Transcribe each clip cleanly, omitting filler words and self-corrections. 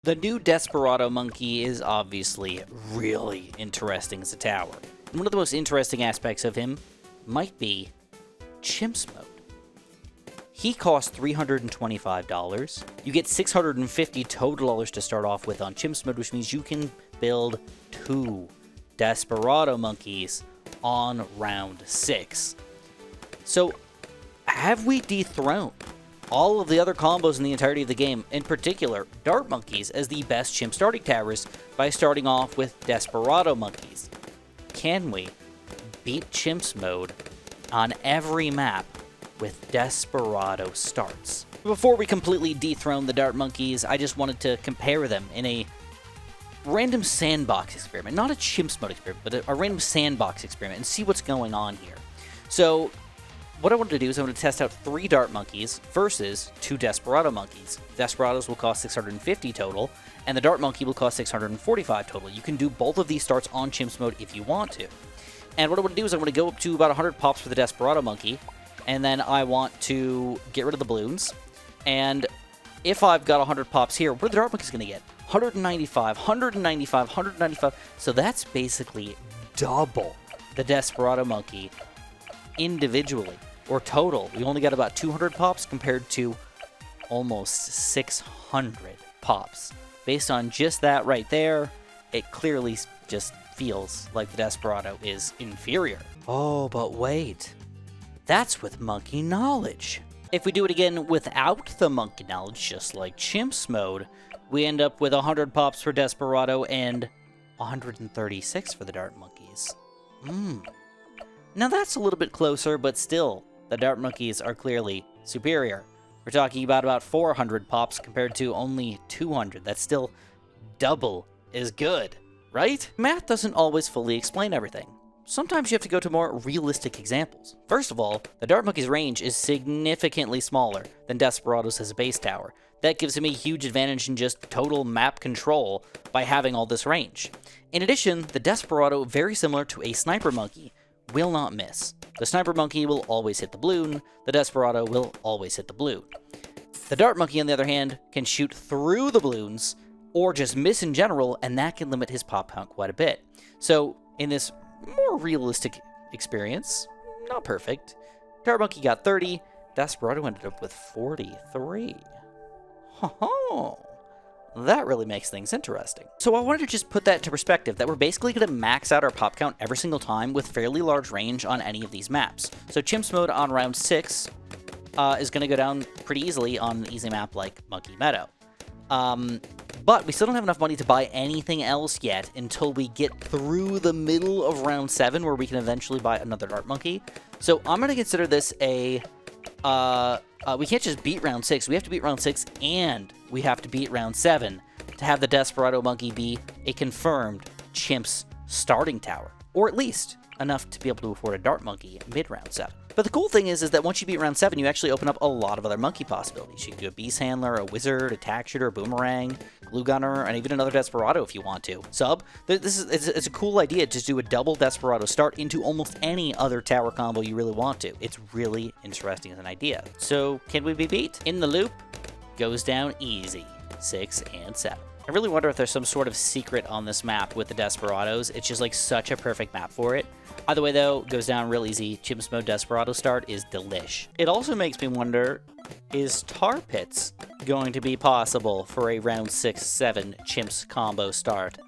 The new Desperado monkey is obviously really interesting as a tower. And one of the most interesting aspects of him might be CHIMPS mode. He costs $325. You get $650 total dollars to start off with on CHIMPS mode, which means you can build 2 Desperado monkeys on round 6. So, have we dethroned all of the other combos in the entirety of the game, in particular Dart Monkeys, as the best chimp starting towers by starting off with Desperado Monkeys? Can we beat Chimps mode on every map with Desperado starts? Before we completely dethrone the Dart Monkeys, I just wanted to compare them in a random sandbox experiment. Not a Chimps mode experiment, but a random sandbox experiment, and see what's going on here. So, what I wanted to do is I wanted to test out 3 Dart Monkeys versus 2 Desperado Monkeys. Desperados will cost $650 total, and the Dart Monkey will cost $645 total. You can do both of these starts on Chimps mode if you want to. And what I want to do is I want to go up to about 100 pops for the Desperado Monkey, and then I want to get rid of the balloons. And if I've got 100 pops here, what are the Dart Monkeys going to get? 195, 195, 195. So that's basically double the Desperado Monkey individually. Or total, we only got about 200 pops compared to almost 600 pops. Based on just that right there, it clearly just feels like the Desperado is inferior. Oh, but wait. That's with monkey knowledge. If we do it again without the monkey knowledge, just like Chimps mode, we end up with 100 pops for Desperado and 136 for the Dart Monkeys. Now that's a little bit closer, but still, the Dart Monkeys are clearly superior. We're talking about 400 pops compared to only 200. That's still double as good, right? Math doesn't always fully explain everything. Sometimes you have to go to more realistic examples. First of all, the Dart Monkey's range is significantly smaller than Desperado's as a base tower. That gives him a huge advantage in just total map control by having all this range. In addition, the Desperado, very similar to a Sniper Monkey, will not miss. The Sniper Monkey will always hit the balloon, the Desperado will always hit the balloon. The Dart Monkey, on the other hand, can shoot through the balloons, or just miss in general, and that can limit his pop count quite a bit. So, in this more realistic experience, not perfect, Dart Monkey got 30, Desperado ended up with 43. Ho-ho! That really makes things interesting. So I wanted to just put that into perspective, that we're basically going to max out our pop count every single time with fairly large range on any of these maps. So Chimps mode on round 6 is going to go down pretty easily on an easy map like Monkey Meadow. But we still don't have enough money to buy anything else yet until we get through the middle of round 7, where we can eventually buy another Dart Monkey. So I'm going to consider this a... we can't just beat round 6. We have to beat round 6, and we have to beat round 7 to have the Desperado Monkey be a confirmed Chimps starting tower. Or at least enough to be able to afford a Dart Monkey mid-round 7. But the cool thing is that once you beat round 7, you actually open up a lot of other monkey possibilities. You can do a Beast Handler, a Wizard, a Tack Shooter, a Boomerang, Glue Gunner, and even another Desperado if you want to. It's a cool idea to do a double Desperado start into almost any other tower combo you really want to. It's really interesting as an idea. So, can we be beat? In the Loop goes down easy. 6 and 7. I really wonder if there's some sort of secret on this map with the Desperados. It's just like such a perfect map for it. Either way though, goes down real easy. Chimps mode Desperado start is delish. It also makes me wonder, is Tar Pits going to be possible for a round 6-7 Chimps combo start?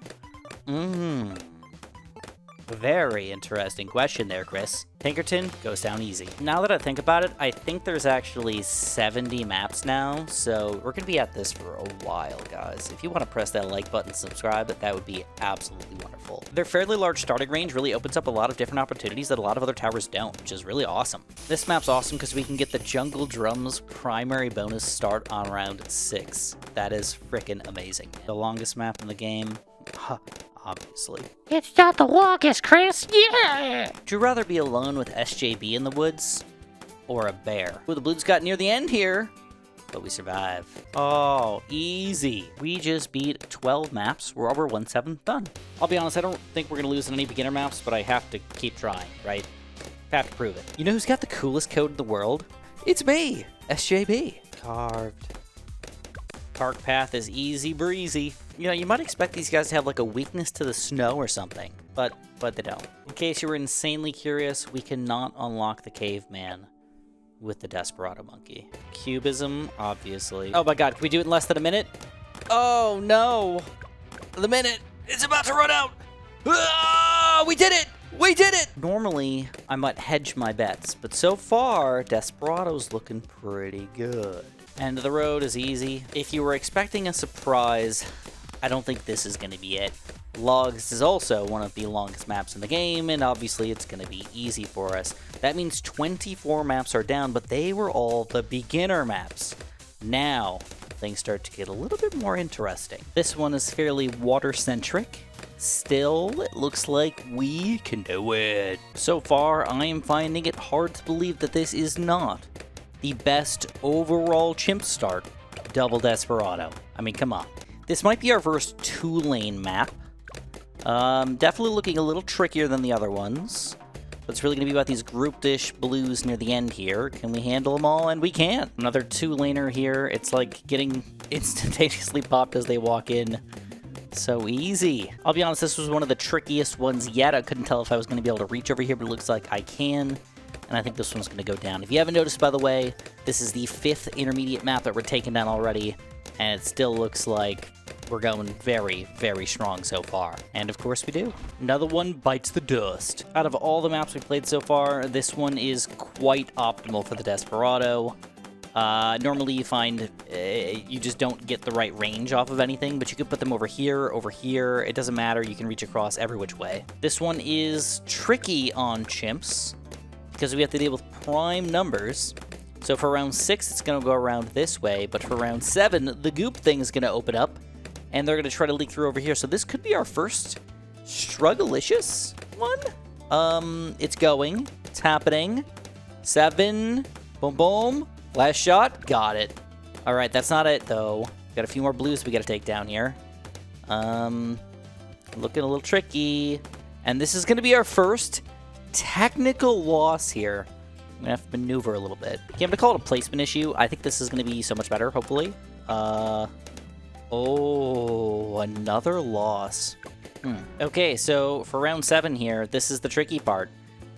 Very interesting question there, Chris. Pinkerton goes down easy. Now that I think about it, I think there's actually 70 maps now, so we're going to be at this for a while, guys. If you want to press that like button and subscribe, that would be absolutely wonderful. Their fairly large starting range really opens up a lot of different opportunities that a lot of other towers don't, which is really awesome. This map's awesome because we can get the Jungle Drums primary bonus start on round 6. That is frickin' amazing. The longest map in the game. Obviously. It's not the longest, Chris! Yeah! Would you rather be alone with SJB in the woods? Or a bear? Well, the balloons got near the end here, but we survive. Oh, easy. We just beat 12 maps. We're over 1/7 done. I'll be honest, I don't think we're going to lose on any beginner maps, but I have to keep trying, right? Have to prove it. You know who's got the coolest code in the world? It's me, SJB. Carved. Park path is easy breezy. You know, you might expect these guys to have like a weakness to the snow or something, but they don't. In case you were insanely curious, we cannot unlock the caveman with the Desperado monkey. Cubism, obviously. Oh my god, can we do it in less than a minute? Oh no! The minute! It's about to run out! Ah, we did it! We did it! Normally, I might hedge my bets, but so far, Desperado's looking pretty good. End of the road is easy. If you were expecting a surprise, I don't think this is going to be it. Logs is also one of the longest maps in the game, and obviously it's going to be easy for us. That means 24 maps are down, but they were all the beginner maps. Now, things start to get a little bit more interesting. This one is fairly water-centric. Still, it looks like we can do it. So far, I am finding it hard to believe that this is not the best overall chimp start, Double Desperado. I mean, come on. This might be our first 2-lane map. Definitely looking a little trickier than the other ones. But it's really going to be about these group-ish blues near the end here. Can we handle them all? And we can. Another 2-laner here. It's like getting instantaneously popped as they walk in. So easy. I'll be honest, this was one of the trickiest ones yet. I couldn't tell if I was going to be able to reach over here, but it looks like I can. And I think this one's going to go down. If you haven't noticed, by the way, this is the 5th intermediate map that we're taking down already. And it still looks like we're going very, very strong so far. And of course we do. Another one bites the dust. Out of all the maps we've played so far, this one is quite optimal for the Desperado. Normally you find you just don't get the right range off of anything, but you could put them over here, it doesn't matter, you can reach across every which way. This one is tricky on chimps, because we have to deal with prime numbers. So for round 6, it's going to go around this way, but for round 7, the goop thing is going to open up, and they're going to try to leak through over here. So this could be our first strugglicious one. It's going. It's happening. 7. Boom, boom. Last shot. Got it. All right, that's not it, though. Got a few more blues we got to take down here. Looking a little tricky. And this is going to be our first technical loss here. I'm going to have to maneuver a little bit. Okay, I'm going to call it a placement issue. I think this is going to be so much better, hopefully. Oh, another loss. Okay, so for round 7 here, this is the tricky part.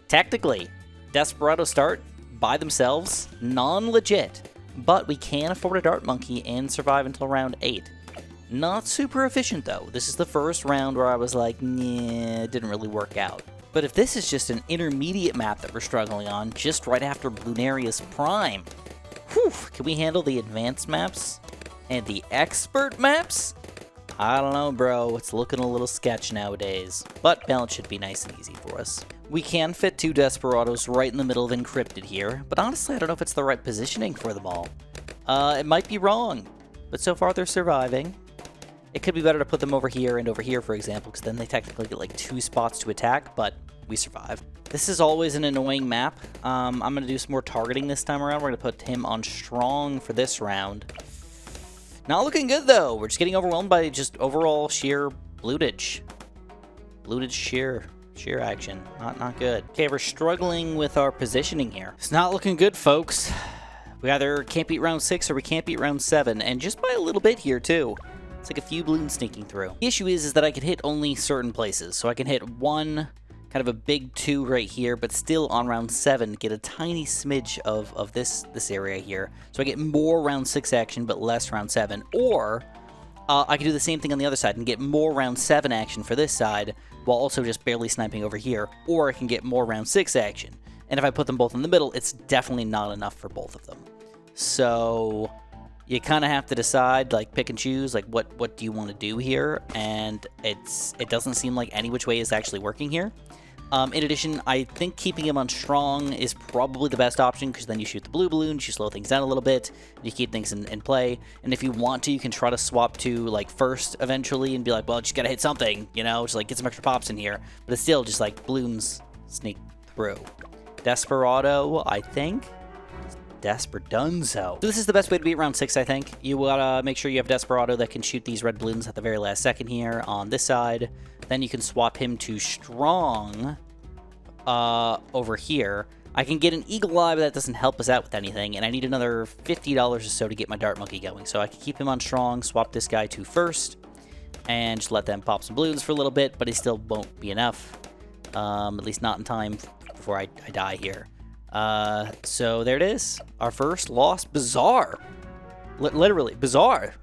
Technically, Desperado start by themselves, non-legit, but we can afford a Dart Monkey and survive until round 8. Not super efficient, though. This is the first round where I was like, nah, it didn't really work out. But if this is just an intermediate map that we're struggling on, just right after Bloonarius Prime, whew, can we handle the advanced maps and the expert maps? I don't know, bro. It's looking a little sketch nowadays. But balance should be nice and easy for us. We can fit 2 Desperados right in the middle of Encrypted here, but honestly, I don't know if it's the right positioning for them all. It might be wrong, but so far they're surviving. It could be better to put them over here and over here, for example, because then they technically get like 2 spots to attack, but we survive. This is always an annoying map. I'm going to do some more targeting this time around. We're going to put him on strong for this round. Not looking good, though. We're just getting overwhelmed by just overall sheer blootage. Blootage sheer action. Not good. Okay, we're struggling with our positioning here. It's not looking good, folks. We either can't beat round 6 or we can't beat round 7, and just by a little bit here, too. It's like a few balloons sneaking through. The issue is that I can hit only certain places. So I can hit 1, kind of a big 2 right here, but still on round 7, get a tiny smidge of this area here. So I get more round 6 action, but less round 7. Or I can do the same thing on the other side and get more round 7 action for this side, while also just barely sniping over here. Or I can get more round 6 action. And if I put them both in the middle, it's definitely not enough for both of them. So you kind of have to decide, like, pick and choose, like, what do you want to do here? And it doesn't seem like any which way is actually working here. In addition, I think keeping him on strong is probably the best option, because then you shoot the blue balloons, you slow things down a little bit, you keep things in play, and if you want to, you can try to swap to, like, first eventually, and be like, well, just gotta hit something, you know, just, like, get some extra pops in here, but it's still just, like, balloons sneak through. Desperado, I think. Desperadunzo. So this is the best way to beat round 6, I think. You gotta make sure you have Desperado that can shoot these red balloons at the very last second here on this side. Then you can swap him to strong over here. I can get an Eagle Eye, but that doesn't help us out with anything, and I need another $50 or so to get my Dart Monkey going. So I can keep him on strong, swap this guy to first, and just let them pop some balloons for a little bit, but it still won't be enough. At least not in time before I die here. So there it is. Our first loss. Bizarre. Literally, bizarre.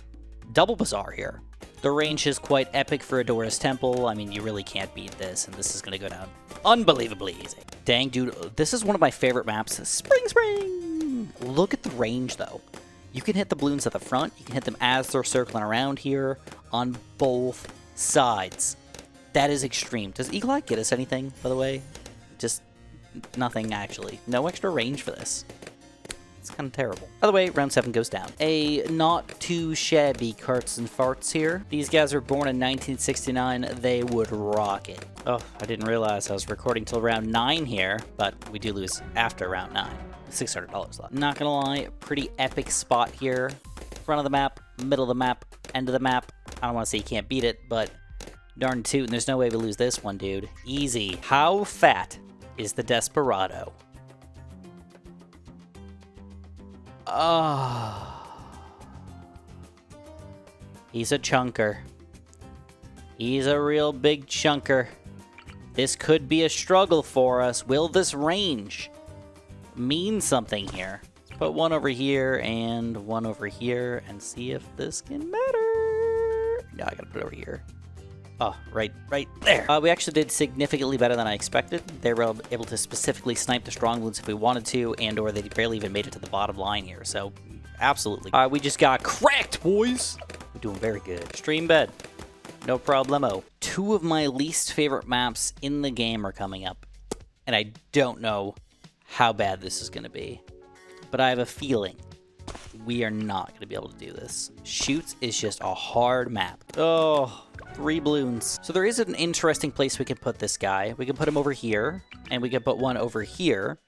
Double bizarre here. The range is quite epic for Adora's Temple. I mean, you really can't beat this, and this is going to go down unbelievably easy. Dang, dude, this is one of my favorite maps. Spring! Look at the range, though. You can hit the balloons at the front. You can hit them as they're circling around here on both sides. That is extreme. Does Eagle Eye get us anything, by the way? Just nothing, actually. No extra range for this. It's kind of terrible. By the way, round 7 goes down. A not too shabby Carts and Farts here. These guys were born in 1969. They would rock it. Oh, I didn't realize I was recording till round 9 here, but we do lose after round 9. $600 left. Not gonna lie, pretty epic spot here. Front of the map, middle of the map, end of the map. I don't want to say you can't beat it, but darn tootin', there's no way we lose this one, dude. Easy. How fat is the Desperado? He's a chunker. He's a real big chunker. This could be a struggle for us. Will this range mean something here? Let's put one over here and one over here and see if this can matter. No, I gotta put it over here. Oh, right there. We actually did significantly better than I expected. They were able to specifically snipe the strong balloons if we wanted to, and or they barely even made it to the bottom line here, so absolutely. We just got cracked, boys! We're doing very good. Stream bed. No problemo. 2 of my least favorite maps in the game are coming up, and I don't know how bad this is going to be, but I have a feeling we are not going to be able to do this. Shoots is just a hard map. Oh, 3 balloons. So there is an interesting place we can put this guy. We can put him over here, and we can put one over here,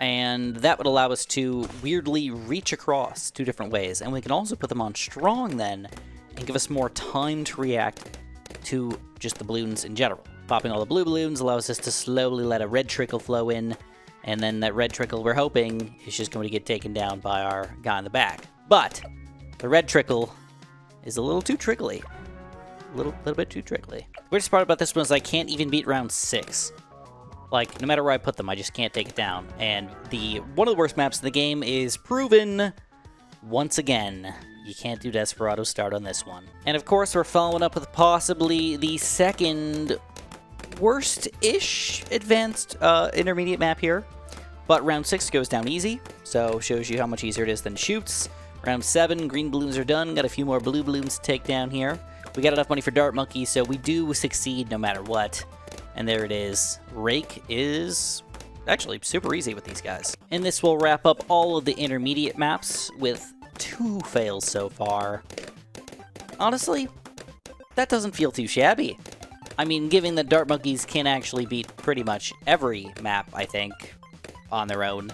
and that would allow us to weirdly reach across 2 different ways. And we can also put them on strong then, and give us more time to react to just the balloons in general. Popping all the blue balloons allows us to slowly let a red trickle flow in, and then that red trickle, we're hoping, is just going to get taken down by our guy in the back. But the red trickle is a little too trickly. A little bit too trickly. The weirdest part about this one is I can't even beat round 6. Like, no matter where I put them, I just can't take it down. And one of the worst maps in the game is proven once again. You can't do Desperado start on this one. And of course, we're following up with possibly the second worst-ish advanced intermediate map here. But round 6 goes down easy, so shows you how much easier it is than Shoots. Round 7, green balloons are done. Got a few more blue balloons to take down here. We got enough money for Dart Monkey, so we do succeed no matter what. And there it is. Rake is actually super easy with these guys. And this will wrap up all of the intermediate maps with 2 fails so far. Honestly, that doesn't feel too shabby. I mean, given that Dart Monkeys can actually beat pretty much every map, I think, on their own,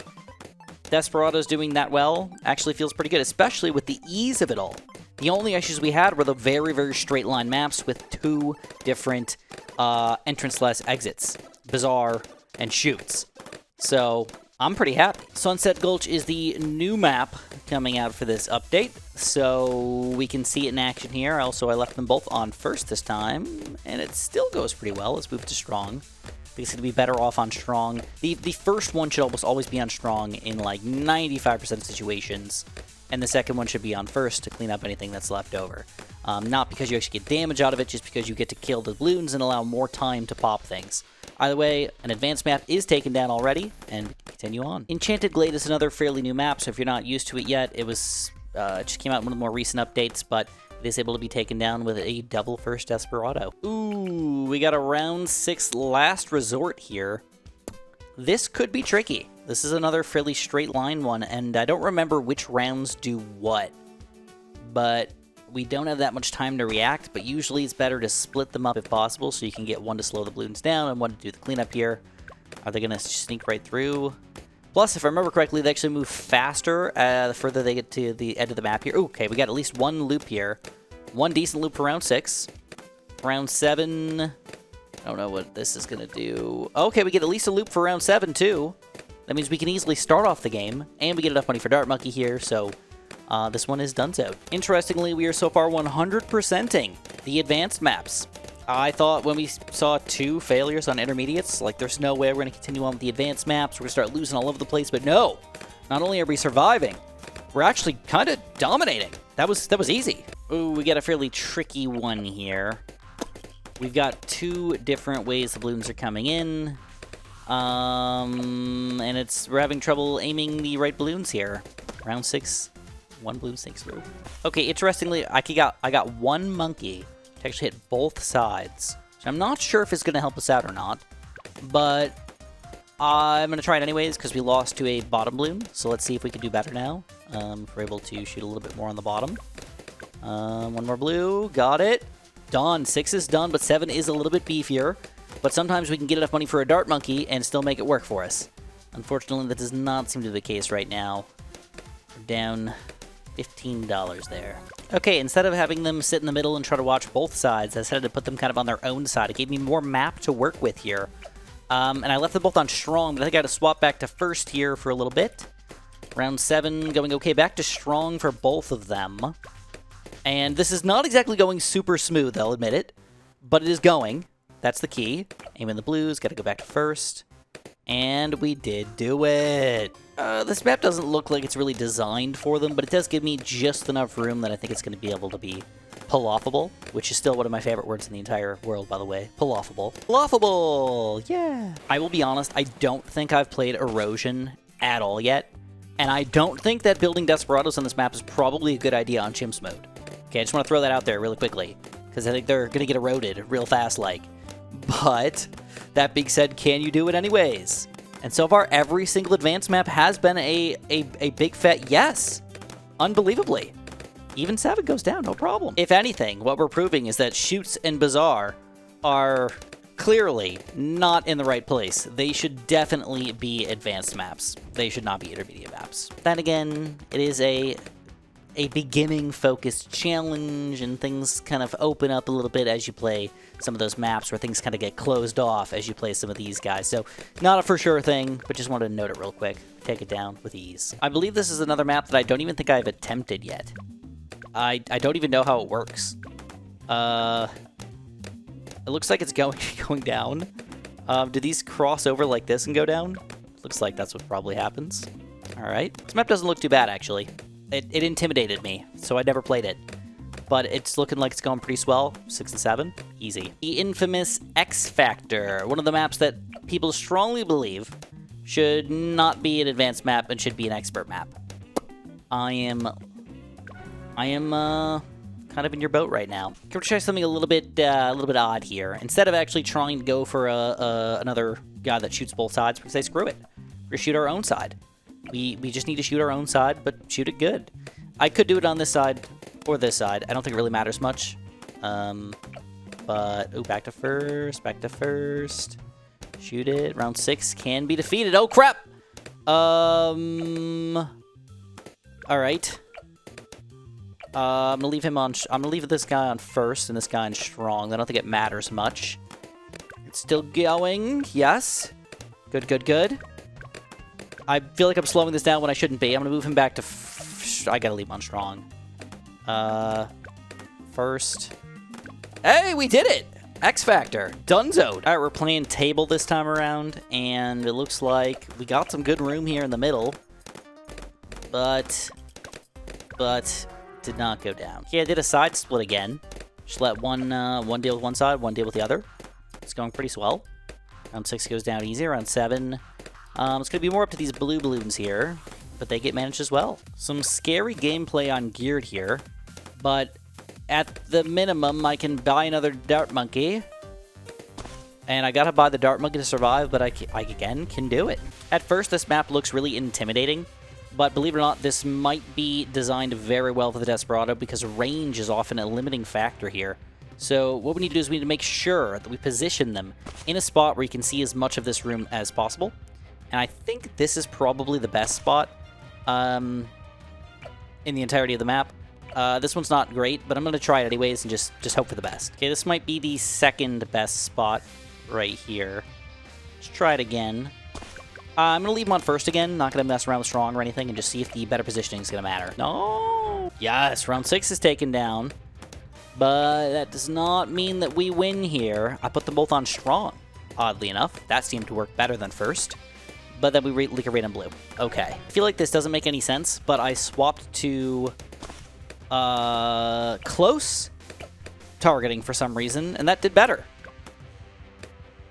Desperado's doing that well actually feels pretty good, especially with the ease of it all. The only issues we had were the very, very straight line maps with 2 different entrance-less exits. Bizarre and Shoots. So I'm pretty happy. Sunset Gulch is the new map coming out for this update, so we can see it in action here. Also, I left them both on first this time, and it still goes pretty well. Let's move to strong. It's going to be better off on strong. The first one should almost always be on strong in like 95% of situations, and the second one should be on first to clean up anything that's left over. Not because you actually get damage out of it, just because you get to kill the balloons and allow more time to pop things. Either way, an advanced map is taken down already, and we continue on. Enchanted Glade is another fairly new map, so if you're not used to it yet, it was just came out in one of the more recent updates, but it is able to be taken down with a double first Desperado. Ooh, we got a round 6 last resort here. This could be tricky. This is another fairly straight line one, and I don't remember which rounds do what, but we don't have that much time to react, but usually it's better to split them up if possible, so you can get one to slow the balloons down and one to do the cleanup here. Are they going to sneak right through? Plus, if I remember correctly, they actually move faster the further they get to the end of the map here. Ooh, okay, we got at least one loop here. One decent loop for round 6. Round 7... I don't know what this is going to do. Okay, we get at least a loop for round 7, too. That means we can easily start off the game, and we get enough money for Dart Monkey here, so this one is donezo. Interestingly, we are so far 100%ing the advanced maps. I thought when we saw 2 failures on intermediates, like there's no way we're going to continue on with the advanced maps, we're going to start losing all over the place, but no! Not only are we surviving, we're actually kind of dominating. That was easy. Ooh, we got a fairly tricky one here. We've got 2 different ways the balloons are coming in. And we're having trouble aiming the right balloons here. Round 6, 1 balloon sinks through. Okay, interestingly, I got 1 monkey to actually hit both sides. So I'm not sure if it's going to help us out or not, but I'm going to try it anyways because we lost to a bottom balloon. So let's see if we can do better now. If we're able to shoot a little bit more on the bottom. 1 more blue, got it. Done. 6 is done, but 7 is a little bit beefier. But sometimes we can get enough money for a Dart Monkey and still make it work for us. Unfortunately, that does not seem to be the case right now. We're down $15 there. Okay, instead of having them sit in the middle and try to watch both sides, I decided to put them kind of on their own side. It gave me more map to work with here. And I left them both on strong, but I think I got to swap back to first here for a little bit. Round 7 going okay, back to strong for both of them. And this is not exactly going super smooth, I'll admit it, but it is going. That's the key. Aim in the blues, got to go back to first. And we did do it. This map doesn't look like it's really designed for them, but it does give me just enough room that I think it's going to be able to be pull-offable, which is still one of my favorite words in the entire world, by the way. Pull-offable. Pull-offable! Yeah! I will be honest, I don't think I've played Erosion at all yet, and I don't think that building Desperados on this map is probably a good idea on Chimps mode. Okay, I just want to throw that out there really quickly, because I think they're going to get eroded real fast-like. But, that being said, can you do it anyways? And so far, every single advanced map has been a big fat yes. Unbelievably. Even 7 goes down, no problem. If anything, what we're proving is that Shoots and Bazaar are clearly not in the right place. They should definitely be advanced maps. They should not be intermediate maps. Then again, it is a beginning-focused challenge, and things kind of open up a little bit as you play some of those maps where things kind of get closed off as you play some of these guys. So, not a for sure thing, but just wanted to note it real quick. Take it down with ease. I believe this is another map that I don't even think I've attempted yet. I don't even know how it works. It looks like it's going down. Do these cross over like this and go down? Looks like that's what probably happens. Alright. This map doesn't look too bad, actually. It intimidated me, so I never played it. But it's looking like it's going pretty swell. 6 and 7. Easy. The infamous X Factor. One of the maps that people strongly believe should not be an advanced map and should be an expert map. I am kind of in your boat right now. Can we try something a little bit odd here? Instead of actually trying to go for another guy that shoots both sides, we say screw it. We're gonna shoot our own side. We just need to shoot our own side, but shoot it good. I could do it on this side or this side. I don't think it really matters much. But ooh, back to first. Shoot it. Round 6 can be defeated. Oh crap. All right. I'm gonna leave him on. I'm gonna leave this guy on first and this guy on strong. I don't think it matters much. It's still going. Yes. Good. I feel like I'm slowing this down when I shouldn't be. I'm gonna move him back to. I gotta leave him on strong. First. Hey, we did it! X Factor. Dunzoed. Alright, we're playing table this time around, and it looks like we got some good room here in the middle. But did not go down. Okay, I did a side split again. Just let one deal with one side, one deal with the other. It's going pretty swell. Round 6 goes down easy. Round 7. It's gonna be more up to these blue balloons here, but they get managed as well. Some scary gameplay on Geared here, but at the minimum, I can buy another Dart Monkey. And I gotta buy the Dart Monkey to survive, but I again can do it. At first, this map looks really intimidating, but believe it or not, this might be designed very well for the Desperado because range is often a limiting factor here. So what we need to do is we need to make sure that we position them in a spot where you can see as much of this room as possible. And I think this is probably the best spot in the entirety of the map. This one's not great, but I'm going to try it anyways and just hope for the best. Okay, this might be the second best spot right here. Let's try it again. I'm going to leave him on first again. Not going to mess around with strong or anything and just see if the better positioning is going to matter. No! Yes, round 6 is taken down. But that does not mean that we win here. I put them both on strong, oddly enough. That seemed to work better than first. But then we leak a red and blue. Okay. I feel like this doesn't make any sense, but I swapped to close targeting for some reason, and that did better.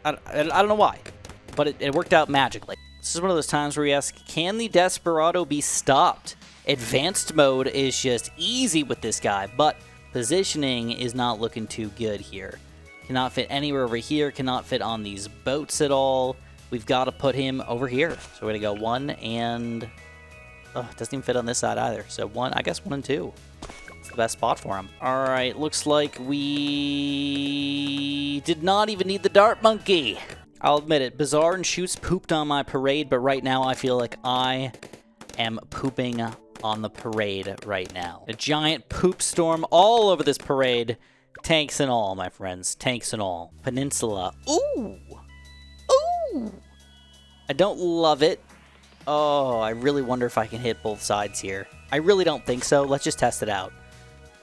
I don't know why, but it worked out magically. This is one of those times where we ask, can the Desperado be stopped? Advanced mode is just easy with this guy, but positioning is not looking too good here. Cannot fit anywhere over here, cannot fit on these boats at all. We've got to put him over here. So we're going to go 1 and... Oh, it doesn't even fit on this side either. So 1, I guess 1 and 2. It's the best spot for him. All right, looks like we did not even need the Dart Monkey. I'll admit it, Bizarre and Shoots pooped on my parade, but right now I feel like I am pooping on the parade right now. A giant poop storm all over this parade. Tanks and all, my friends. Tanks and all. Peninsula. Ooh! Ooh! I don't love it. Oh, I really wonder if I can hit both sides here. I really don't think so. Let's just test it out.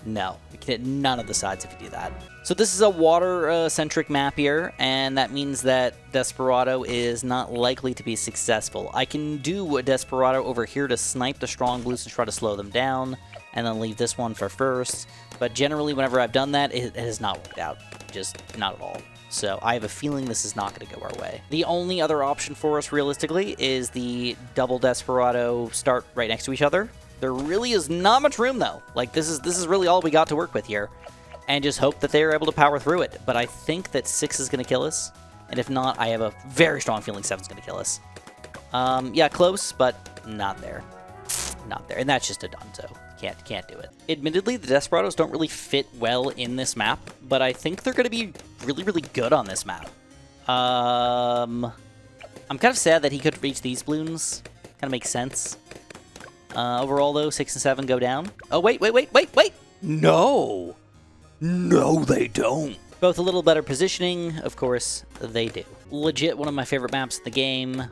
No, we can hit none of the sides if you do that. So this is a water-centric map here, and that means that Desperado is not likely to be successful. I can do a Desperado over here to snipe the strong blues and try to slow them down, and then leave this one for first. But generally, whenever I've done that, it has not worked out. Just not at all. So I have a feeling this is not going to go our way. The only other option for us, realistically, is the double Desperado start right next to each other. There really is not much room, though. Like, this is really all we got to work with here. And just hope that they are able to power through it. But I think that 6 is going to kill us. And if not, I have a very strong feeling 7 is going to kill us. Yeah, close, but not there. Not there. And that's just a donezo. Can't do it. Admittedly, the Desperados don't really fit well in this map, but I think they're going to be really, really good on this map. I'm kind of sad that he could reach these balloons. Kind of makes sense. Overall, though, 6 and 7 go down. Oh, wait! No! No, they don't. Both a little better positioning, of course, they do. Legit one of my favorite maps in the game.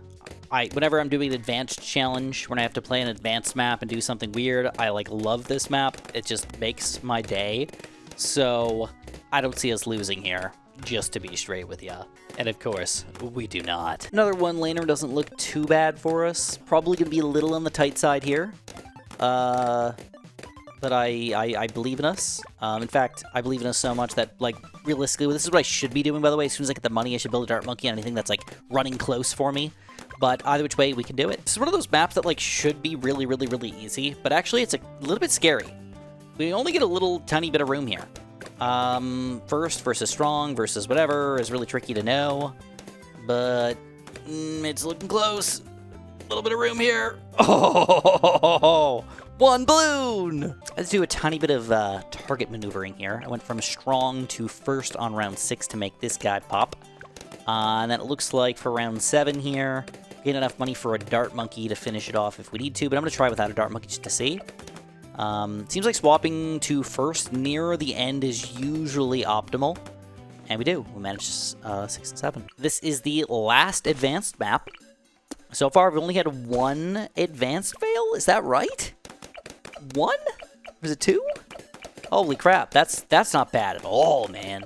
Whenever I'm doing an advanced challenge, when I have to play an advanced map and do something weird, I, love this map. It just makes my day. So, I don't see us losing here, just to be straight with ya. And of course, we do not. Another one-laner doesn't look too bad for us. Probably gonna be a little on the tight side here. But I believe in us. In fact, I believe in us so much that, realistically, this is what I should be doing, by the way. As soon as I get the money, I should build a Dart Monkey on anything that's, running close for me. But either which way, we can do it. This is one of those maps that, should be really, really, really easy. But actually, it's a little bit scary. We only get a little tiny bit of room here. First versus strong versus whatever is really tricky to know. But it's looking close. A little bit of room here. Oh! One balloon! Let's do a tiny bit of target maneuvering here. I went from strong to first on round 6 to make this guy pop. And then it looks like for round 7 here, get enough money for a Dart Monkey to finish it off if we need to, but I'm going to try without a Dart Monkey just to see. Seems like swapping to first near the end is usually optimal. And we do. We managed 6 and 7. This is the last advanced map. So far, we've only had 1 advanced fail. Is that right? 1? Was it 2? Holy crap. That's not bad at all, man.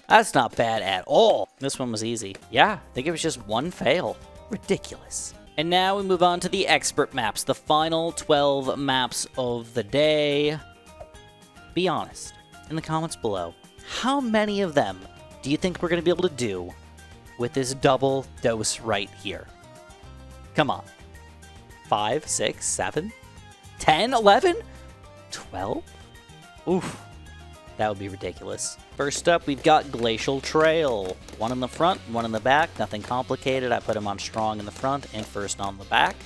That's not bad at all. This one was easy. Yeah, I think it was just 1 fail. Ridiculous. And now we move on to the expert maps, the final 12 maps of the day. Be honest, in the comments below, how many of them do you think we're going to be able to do with this double dose right here? Come on. 5, 6, 7, 10, 11, 12? Oof. That would be ridiculous. First up, we've got Glacial Trail. 1 in the front, 1 in the back. Nothing complicated. I put him on strong in the front and first on the back.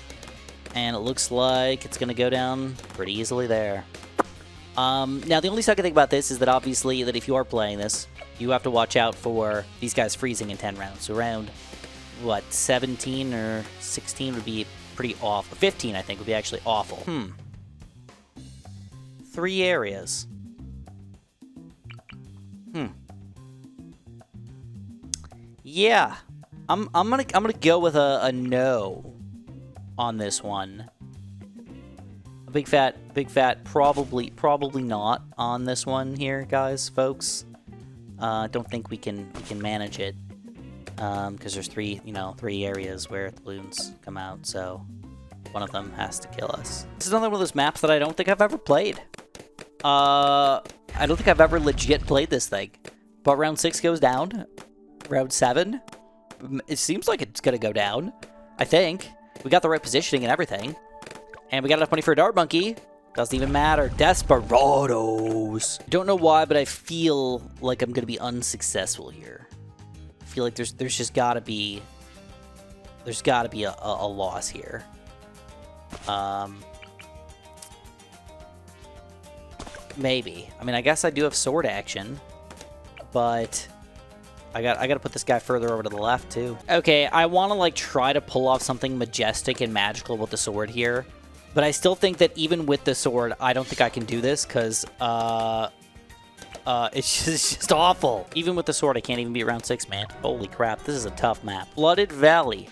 And it looks like it's going to go down pretty easily there. Now, the only second thing about this is that obviously that if you are playing this, you have to watch out for these guys freezing in 10 rounds. So around, what, 17 or 16 would be pretty awful. 15, I think, would be actually awful. 3 areas. Yeah, I'm gonna go with a no on this one. A big fat probably not on this one here, guys, folks. Don't think we can manage it. Because there's three areas where the balloons come out, so one of them has to kill us. This is another one of those maps that I don't think I've ever played. I don't think I've ever legit played this thing. But round 6 goes down. Round 7, it seems like it's gonna go down. I think. We got the right positioning and everything. And we got enough money for a dart monkey. Doesn't even matter. Desperados. Don't know why, but I feel like I'm gonna be unsuccessful here. I feel like there's just gotta be a loss here. Maybe. I mean, I guess I do have sword action, but I gotta put this guy further over to the left too. Okay, I want to like try to pull off something majestic and magical with the sword here, but I still think that even with the sword, I don't think I can do this because it's just awful. Even with the sword, I can't even beat round 6, man. Holy crap, this is a tough map. Flooded Valley,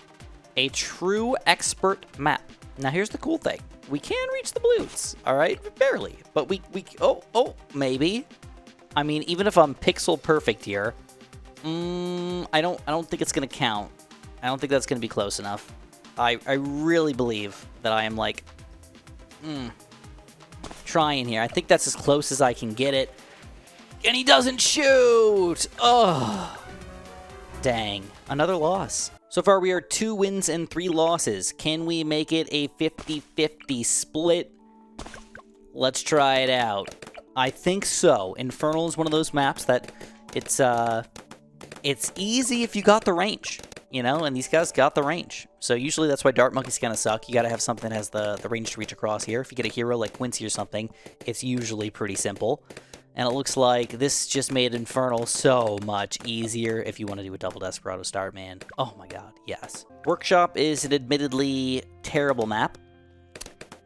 a true expert map. Now here's the cool thing. We can reach the balloons, all right? Barely, but maybe. I mean, even if I'm pixel perfect here, I don't think it's gonna count. I don't think that's gonna be close enough. I really believe that I am like, trying here. I think that's as close as I can get it. And he doesn't shoot! Oh, dang. Another loss. So far, we are 2 wins and 3 losses. Can we make it a 50-50 split? Let's try it out. I think so. Infernal is one of those maps that it's easy if you got the range, you know, and these guys got the range. So usually that's why Dart Monkey's gonna suck. You gotta have something that has the range to reach across here. If you get a hero like Quincy or something, it's usually pretty simple. And it looks like this just made Infernal so much easier if you want to do a double Desperado start, man. Oh my god, yes. Workshop is an admittedly terrible map,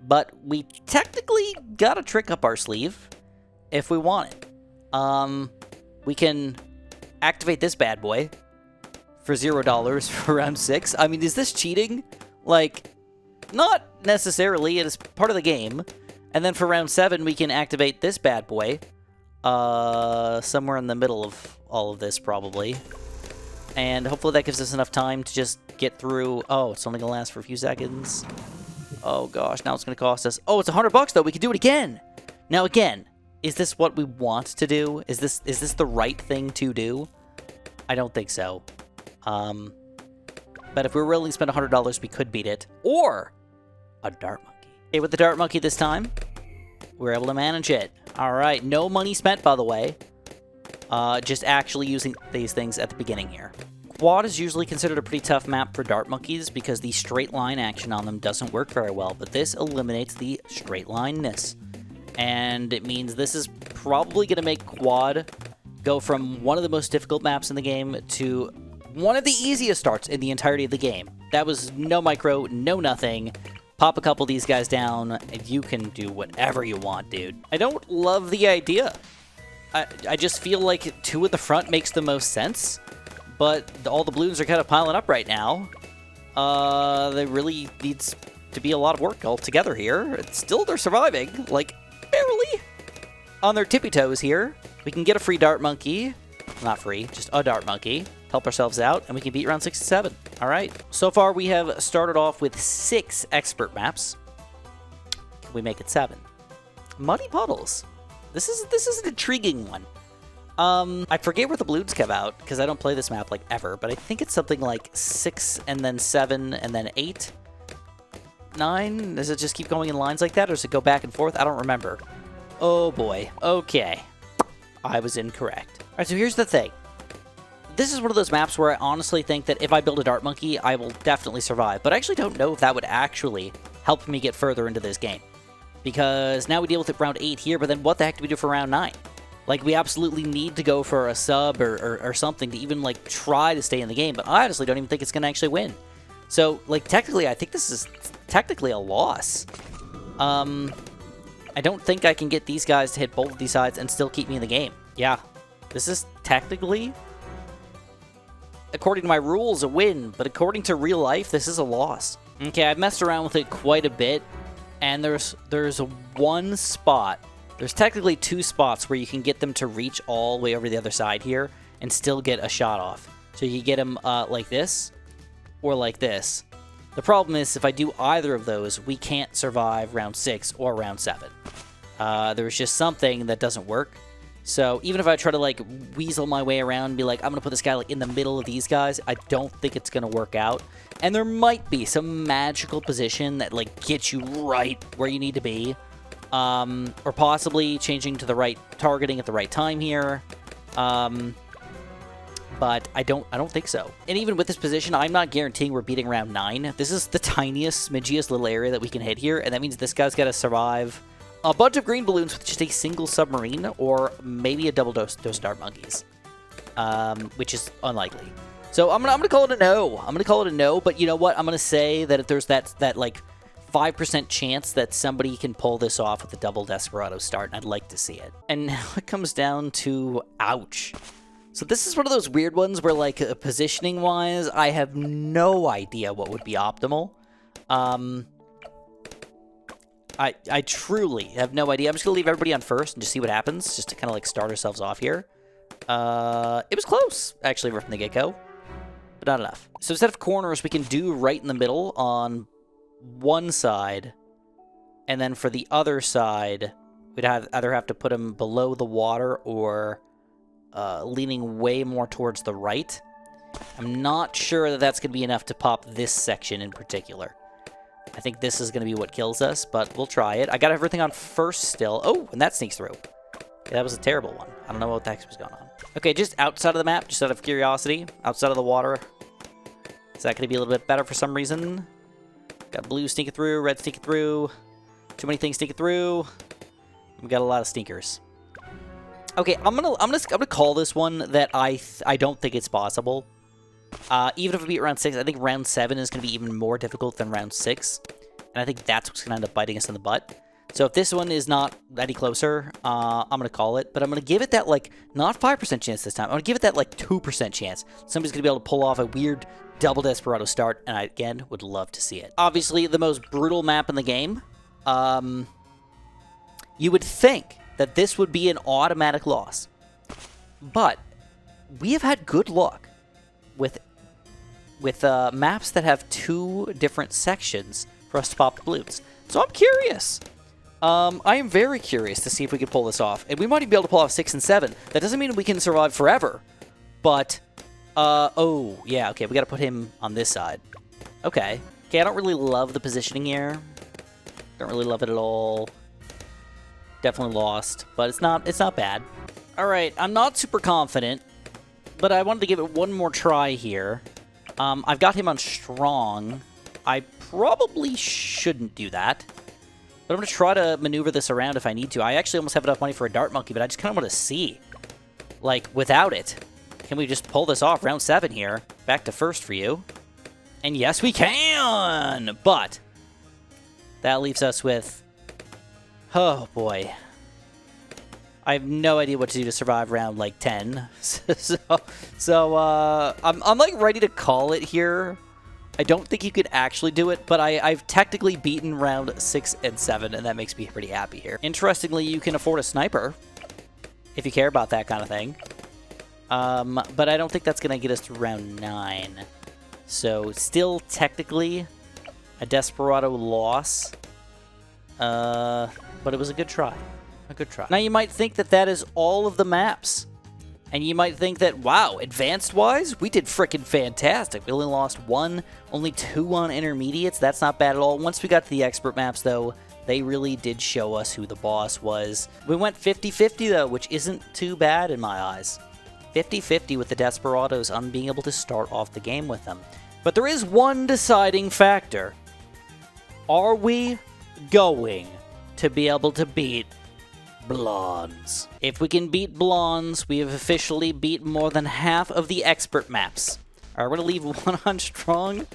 but we technically got a trick up our sleeve if we want it. We can activate this bad boy for $0 for round 6. I mean, is this cheating? Like, not necessarily. It is part of the game. And then for round 7, we can activate this bad boy. Somewhere in the middle of all of this, probably. And hopefully that gives us enough time to just get through. Oh, it's only gonna last for a few seconds. Oh gosh, now it's gonna cost us. Oh, it's $100 though. We could do it again. Now again, is this what we want to do? Is this the right thing to do? I don't think so. But if we were willing to spend $100, we could beat it. Or a dart monkey. Okay, with the dart monkey this time, we're able to manage it. All right, no money spent, by the way. Just actually using these things at the beginning here. Quad is usually considered a pretty tough map for dart monkeys because the straight line action on them doesn't work very well, but this eliminates the straight line-ness. And it means this is probably going to make Quad go from one of the most difficult maps in the game to one of the easiest starts in the entirety of the game. That was no micro, no nothing. Pop a couple of these guys down, and you can do whatever you want, dude. I don't love the idea. I just feel like 2 at the front makes the most sense, but all the balloons are kind of piling up right now. There really needs to be a lot of work altogether here. Still, they're surviving, like, barely. On their tippy toes here. We can get a free dart monkey. Not free, just a dart monkey. Help ourselves out, and we can beat round 6 to 7. All right. So far, we have started off with 6 expert maps. Can we make it 7? Muddy Puddles. This is an intriguing one. I forget where the balloons come out because I don't play this map like ever, but I think it's something like 6 and then 7 and then 8, 9. Does it just keep going in lines like that, or does it go back and forth? I don't remember. Oh boy. Okay. I was incorrect. All right. So here's the thing. This is one of those maps where I honestly think that if I build a dart monkey, I will definitely survive. But I actually don't know if that would actually help me get further into this game. Because now we deal with it round 8 here, but then what the heck do we do for round 9? Like, we absolutely need to go for a sub or something to even, like, try to stay in the game. But I honestly don't even think it's going to actually win. So, like, technically, I think this is technically a loss. I don't think I can get these guys to hit both of these sides and still keep me in the game. Yeah, this is technically according to my rules, a win, but according to real life, this is a loss. Okay, I've messed around with it quite a bit, and there's one spot. There's technically 2 spots where you can get them to reach all the way over the other side here and still get a shot off. So you get them like this or like this. The problem is if I do either of those, we can't survive round 6 or round 7. There's just something that doesn't work. So even if I try to like weasel my way around and be like, I'm going to put this guy like in the middle of these guys, I don't think it's going to work out. And there might be some magical position that like gets you right where you need to be. Or possibly changing to the right targeting at the right time here. But I don't think so. And even with this position, I'm not guaranteeing we're beating round 9. This is the tiniest, smidgiest little area that we can hit here, and that means this guy's got to survive a bunch of green balloons with just a single submarine, or maybe a double dose dart monkeys, which is unlikely. So I'm gonna call it a no. I'm gonna call it a no. But you know what? I'm gonna say that if there's that like 5% chance that somebody can pull this off with a double Desperado start, and I'd like to see it. And now it comes down to ouch. So this is one of those weird ones where, like, positioning-wise, I have no idea what would be optimal. I truly have no idea. I'm just gonna leave everybody on first and just see what happens, just to kind of, like, start ourselves off here. It was close, actually, right from the get-go, but not enough. So instead of corners, we can do right in the middle on one side, and then for the other side, we'd either have to put them below the water or leaning way more towards the right. I'm not sure that that's going to be enough to pop this section in particular. I think this is going to be what kills us, but we'll try it. I got everything on first still. Oh, and that sneaks through. Okay, that was a terrible one. I don't know what the heck was going on. Okay, just outside of the map, just out of curiosity, outside of the water. Is that going to be a little bit better for some reason? Got blue sneaking through, red sneaking through. Too many things sneaking through. We got a lot of sneakers. Okay, I'm gonna call this one that I don't think it's possible. Even if we beat round 6, I think round 7 is gonna be even more difficult than round 6, and I think that's what's gonna end up biting us in the butt. So if this one is not any closer, I'm gonna call it, but I'm gonna give it that like not 5% chance this time. I'm gonna give it that like 2% chance. Somebody's gonna be able to pull off a weird double Desperado start, and I again would love to see it. Obviously, the most brutal map in the game. You would think that this would be an automatic loss. But we have had good luck with maps that have 2 different sections for us to pop the balloons. So I'm curious. I am very curious to see if we can pull this off. And we might even be able to pull off 6 and 7. That doesn't mean we can survive forever. But, oh, yeah, okay, we gotta put him on this side. Okay. Okay, I don't really love the positioning here. Don't really love it at all. Definitely lost, but it's not bad. All right, I'm not super confident, but I wanted to give it one more try here. I've got him on strong. I probably shouldn't do that, but I'm going to try to maneuver this around if I need to. I actually almost have enough money for a dart monkey, but I just kind of want to see, like, without it, can we just pull this off? Round 7 here. Back to first for you. And yes, we can! But that leaves us with... oh, boy. I have no idea what to do to survive round, like, 10. I'm like, ready to call it here. I don't think you could actually do it, but I've technically beaten round 6 and 7, and that makes me pretty happy here. Interestingly, you can afford a sniper, if you care about that kind of thing. But I don't think that's going to get us through round 9. So, still technically a Desperado loss. But it was a good try. A good try. Now, you might think that that is all of the maps. And you might think that, wow, advanced-wise, we did frickin' fantastic. We only lost 1, only 2 on intermediates. That's not bad at all. Once we got to the expert maps, though, they really did show us who the boss was. We went 50-50, though, which isn't too bad in my eyes. 50-50 with the Desperados on being able to start off the game with them. But there is one deciding factor. Are we going to be able to beat Blondes? If we can beat Blondes, we have officially beat more than half of the expert maps. Alright, we're going to leave 1 on strong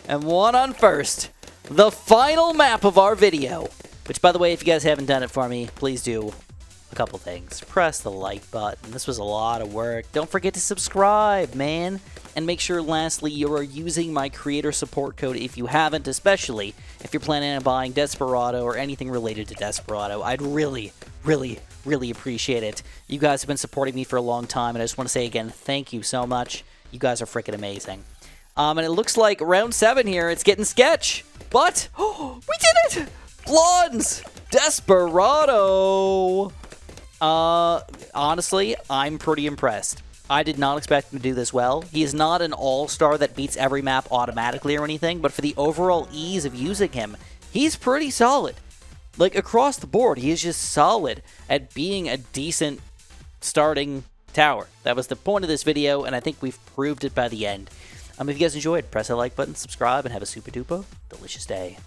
and 1 on first. The final map of our video. Which, by the way, if you guys haven't done it for me, please do. a couple things. Press the like button. This was a lot of work. Don't forget to subscribe, man. And make sure, lastly, you are using my creator support code if you haven't, especially if you're planning on buying Desperado or anything related to Desperado. I'd really, really, really appreciate it. You guys have been supporting me for a long time, and I just want to say again, thank you so much. You guys are freaking amazing. And it looks like round 7 here, it's getting sketch. But, oh, we did it! Blondes! Desperado! Honestly, I'm pretty impressed. I did not expect him to do this well. He is not an all-star that beats every map automatically or anything, but for the overall ease of using him, he's pretty solid. Like, across the board, he is just solid at being a decent starting tower. That was the point of this video, and I think we've proved it by the end. If you guys enjoyed, press that like button, subscribe, and have a super duper delicious day.